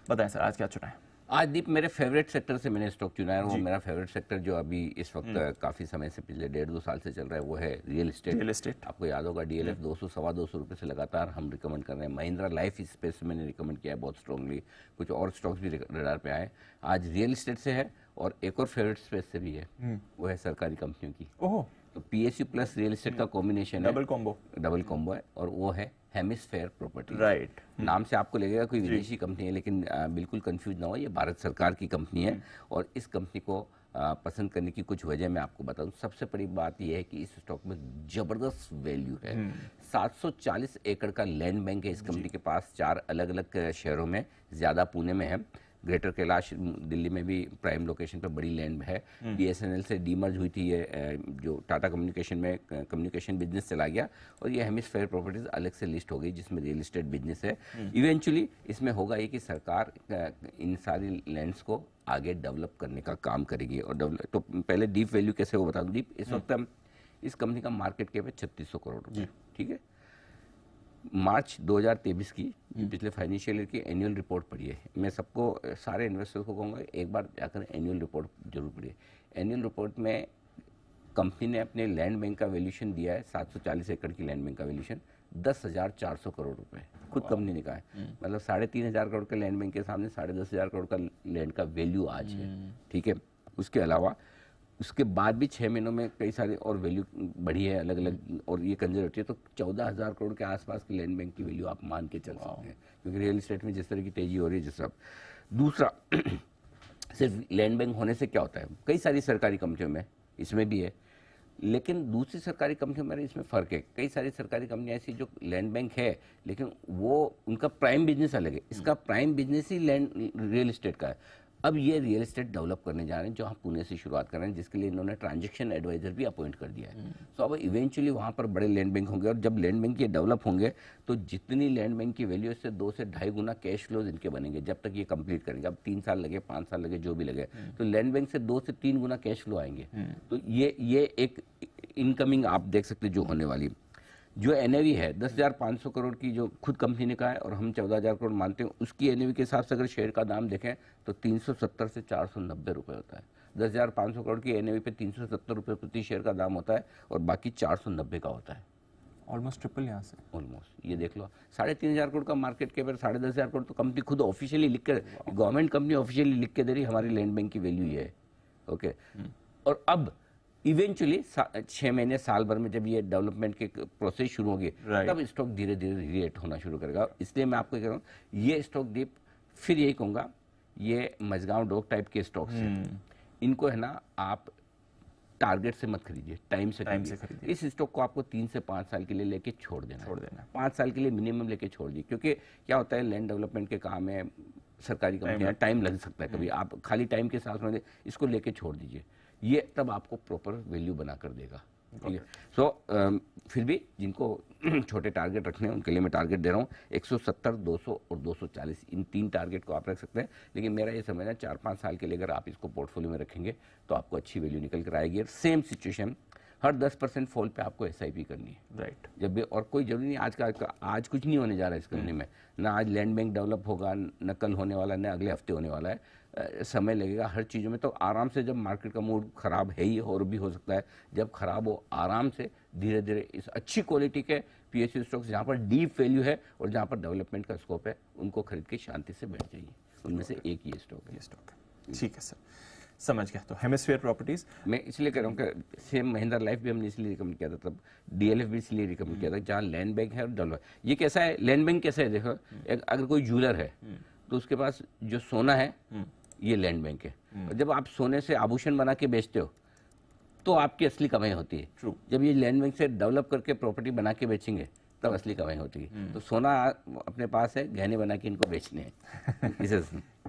बताएं सर आज क्या चुना है? आज दीप मेरे फेवरेट सेक्टर से मैंने स्टॉक चुना है, वो मेरा फेवरेट सेक्टर जो अभी इस वक्त काफ़ी समय से पिछले 1.5-2 साल से चल रहा है वो है रियल एस्टेट। रियल एस्टेट आपको याद होगा डीएलएफ 200 सवा 200 रुपये से लगातार हम रिकमेंड कर रहे हैं। महिंद्रा लाइफ स्पेस से मैंने रिकमेंड किया है बहुत स्ट्रांगली, कुछ और स्टॉक्स भी रडार पे आए। आज रियल एस्टेट से है और एक और फेवरेट स्पेस से भी है, वो है सरकारी कंपनियों की। ओह, तो पीएसयू प्लस रियल एस्टेट का कॉम्बिनेशन है, डबल कॉम्बो है, और वो है हेमिस्फेयर प्रॉपर्टी। राइट। नाम से आपको लगेगा कोई विदेशी कंपनी है, लेकिन बिल्कुल कंफ्यूज ना हो, ये भारत सरकार की कंपनी है। और इस कंपनी को पसंद करने की कुछ वजह मैं आपको बताऊं। सबसे बड़ी बात यह है कि इस स्टॉक में जबरदस्त वैल्यू है। 740 एकड़ का लैंड बैंक है इस कंपनी के पास, 4 अलग अलग शहरों में, ज़्यादा पुणे में है। ग्रेटर कैलाश दिल्ली में भी प्राइम लोकेशन पर बड़ी लैंड है। बीएसएनएल से डीमर्ज हुई थी ये, जो टाटा कम्युनिकेशन में कम्युनिकेशन बिजनेस चला गया, और ये हेमिस्फेयर प्रॉपर्टीज अलग से लिस्ट हो गई जिसमें रियल एस्टेट बिजनेस है। इवेंचुअली इसमें होगा ये कि सरकार इन सारी लैंड्स को आगे डेवलप करने का काम करेगी। और तो पहले डीप वैल्यू कैसे वो बता दूं। डीप इस वक्त हम इस कंपनी का मार्केट कैप है 3600 करोड़ रुपये, ठीक है। मार्च 2023 की पिछले फाइनेंशियल ईयर की एनुअल रिपोर्ट पढ़ी है। मैं सबको, सारे इन्वेस्टर्स को कहूँगा एक बार जाकर एनुअल रिपोर्ट जरूर पढ़िए। एनुअल रिपोर्ट में कंपनी ने अपने लैंड बैंक का वैल्यूशन दिया है 740 एकड़ की लैंड बैंक का वैल्यूशन 10,400 करोड़ रुपए, खुद कंपनी ने कहा है। मतलब 3,500 करोड़ के लैंड बैंक के सामने 10,500 करोड़ का लैंड का वैल्यू आज है, ठीक है। उसके अलावा उसके बाद भी 6 महीनों में कई सारे और वैल्यू बढ़ी है अलग अलग, और ये कंजर्वेटिव है। तो 14,000 करोड़ के आसपास की लैंड बैंक की वैल्यू आप मान के चल सकते हैं, क्योंकि रियल एस्टेट में जिस तरह की तेजी हो रही है। जिस सब दूसरा सिर्फ लैंड बैंक होने से क्या होता है, कई सारी सरकारी कंपनियों में इसमें भी है, लेकिन दूसरी सरकारी कंपनियों में इसमें फ़र्क है। कई सारी सरकारी कंपनियां ऐसी जो लैंड बैंक है, लेकिन वो उनका प्राइम बिजनेस अलग है। इसका प्राइम बिजनेस ही लैंड रियल एस्टेट का है। अब ये रियल एस्टेट डेवलप करने जा रहे हैं, जो हम पुणे से शुरुआत कर रहे हैं, जिसके लिए इन्होंने ट्रांजैक्शन एडवाइजर भी अपॉइंट कर दिया है। तो अब इवेंचुअली वहाँ पर बड़े लैंड बैंक होंगे, और जब लैंड बैंक ये डेवलप होंगे तो जितनी लैंड बैंक की वैल्यू से 2 से 2.5 गुना कैश फ्लोज इनके बनेंगे, जब तक ये कंप्लीट करेंगे। अब 3 साल लगे, 5 साल लगे, जो भी लगे, तो लैंड बैंक से 2 से 3 गुना कैश फ्लो आएंगे। तो ये एक इनकमिंग आप देख सकते जो होने वाली। जो एनएवी है 10,500 करोड़ की, जो खुद कंपनी ने कहा है, और हम 14,000 करोड़ मानते हैं, उसकी एनएवी के हिसाब से अगर शेयर का दाम देखें तो 370 से 490 रुपये होता है। 10,500 करोड़ की एनएवी पे 370 रुपये प्रति शेयर का दाम होता है, और बाकी 490 का होता है। ऑलमोस्ट ट्रिपल यहाँ से, ऑलमोस्ट। ये देख लो, 3,500 करोड़ का मार्केट कैप है, 10,500 करोड़ तो कंपनी खुद ऑफिशियली लिख कर, गवर्नमेंट कंपनी ऑफिशियली लिख के दे रही हमारी लैंड बैंक की वैल्यू ये है, ओके। और अब इवेंचुअली 6 महीने साल भर में जब ये डेवलपमेंट के प्रोसेस शुरू होगी, तब स्टॉक धीरे धीरे रिएट होना शुरू करेगा। इसलिए मैं आपको कह रहा हूँ, ये स्टॉक डीप, फिर यही कहूँगा, ये मझगांव डॉग टाइप के स्टॉक्स हैं, इनको है ना आप टारगेट से मत खरीदिए, टाइम से खरीदिए। इस स्टॉक को आपको 3 से 5 साल के लिए लेके छोड़ देना 5 साल के लिए मिनिमम लेके छोड़ दिए, क्योंकि क्या होता है, लैंड डेवलपमेंट के काम है, सरकारी कंपनियां, टाइम लग सकता है कभी। आप खाली टाइम के साथ में इसको लेके छोड़ दीजिए, ये तब आपको प्रॉपर वैल्यू बना कर देगा, ठीक है। सो फिर भी जिनको छोटे टारगेट रखने हैं उनके लिए मैं टारगेट दे रहा हूँ 170, 200 और 240, इन 3 टारगेट को आप रख सकते हैं। लेकिन मेरा ये समझना 4-5 साल के लिए अगर आप इसको पोर्टफोलियो में रखेंगे तो आपको अच्छी वैल्यू निकल कर आएगी। और सेम सिचुएशन, हर 10% फॉल पे आपको एसआईपी करनी है, राइट। जब भी, और कोई जरूरी नहीं आज कुछ नहीं होने जा रहा है इस कंपनी में, ना आज लैंड बैंक डेवलप होगा, न कल होने वाला, न अगले हफ्ते होने वाला है, समय लगेगा हर चीज़ों में। तो आराम से, जब मार्केट का मूड खराब है ही और भी हो सकता है, जब खराब हो आराम से धीरे धीरे इस अच्छी क्वालिटी के पीएसयू स्टॉक्स जहाँ पर डीप वैल्यू है और जहाँ पर डेवलपमेंट का स्कोप है, उनको खरीद के शांति से बैठ जाइए। उनमें से एक ये स्टॉक है। ठीक है सर, समझ गया। तो हेमिस्फीयर प्रॉपर्टीज मैं इसलिए कह रहा हूँ कि सेम महिंद्रा लाइफ भी हमने इसलिए रिकमेंड किया था, तब डीएलएफ भी इसलिए रिकमेंड किया था, जहाँ लैंड बैंक है और डेवलप। ये कैसा है, लैंड बैंक कैसा है, देखो, अगर कोई ज्वेलर है तो उसके पास जो सोना है ये लैंड बैंक है, और जब आप सोने से आभूषण बना के बेचते हो तो आपकी असली कमाई होती है। True. जब ये लैंड बैंक से डेवलप करके प्रॉपर्टी बना के बेचेंगे तब असली कमाई होती है। तो सोना अपने पास है, गहने बना के इनको बेचने हैं।